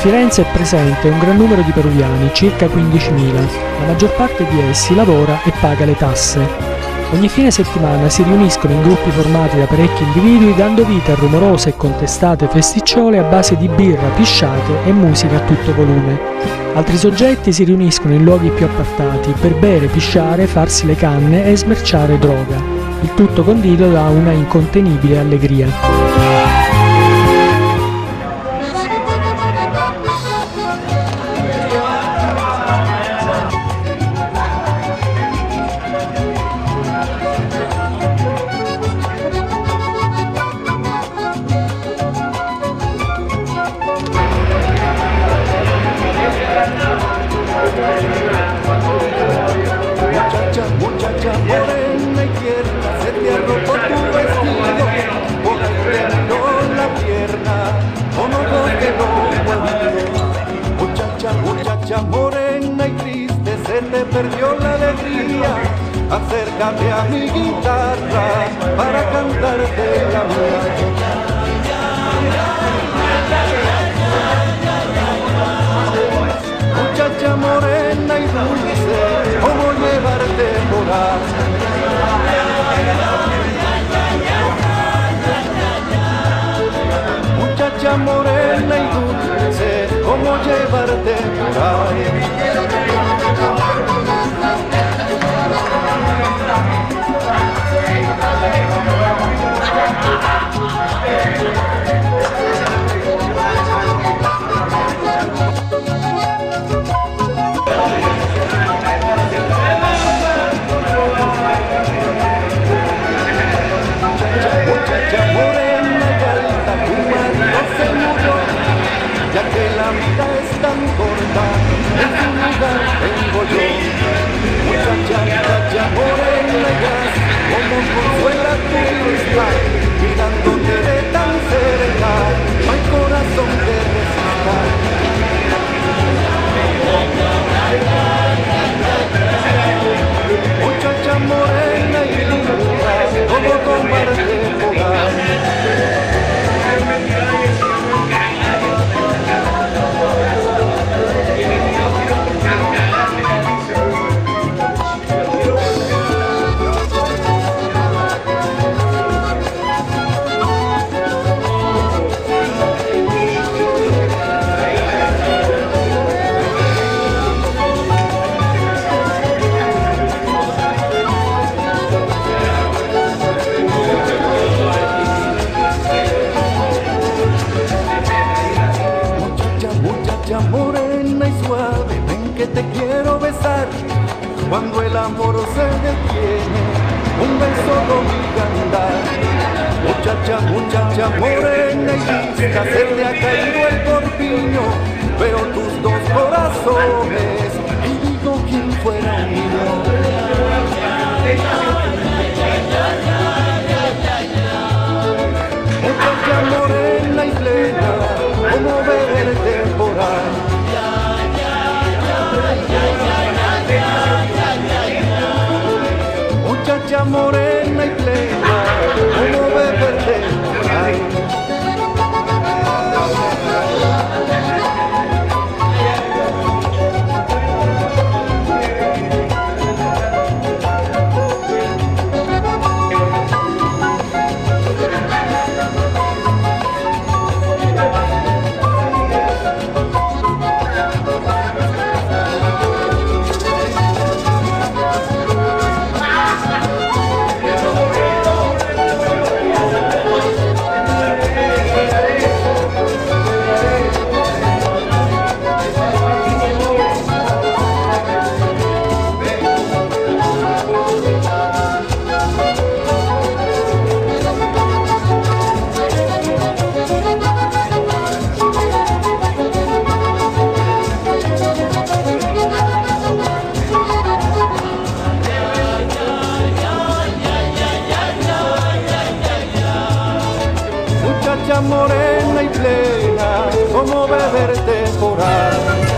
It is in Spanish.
Firenze è presente un gran numero di peruviani, circa 15.000. La maggior parte di essi lavora e paga le tasse. Ogni fine settimana si riuniscono in gruppi formati da parecchi individui dando vita a rumorose e contestate festicciole a base di birra, pisciate e musica a tutto volume. Altri soggetti si riuniscono in luoghi più appartati per bere, pisciare, farsi le canne e smerciare droga. Il tutto condito da una incontenibile allegria. Muchacha morena y tierna, se te arropó tu vestido, por ahí te dio la pierna, como porque no puedo. Muchacha morena y triste, se te perdió la alegría, acércate a mi guitarra para cantarte la mía. Muchacha morena y dulce, ¿cómo llevarte por ahí? Muchacha morena y dulce, ¿cómo llevarte por ahí? Ya que la vida es tan corta, en tu lugar tengo yo. Muchacha morena y gas, como consuela tu vista, mirándote de tan cerca, no hay corazón que resista. Muchacha morena y linda, como tomarte por ahí. Morena y suave, ven que te quiero besar. Cuando el amor se detiene, un beso lo obliga a andar. Muchacha morena y lista, se te ha caído el corpiño. Veo tus dos corazones y digo quién fuera un niño. Muchacha morena y plena, como beber temporal. Muchacha morena y plena, como beber temporal. Morena y plena, como beber temporal.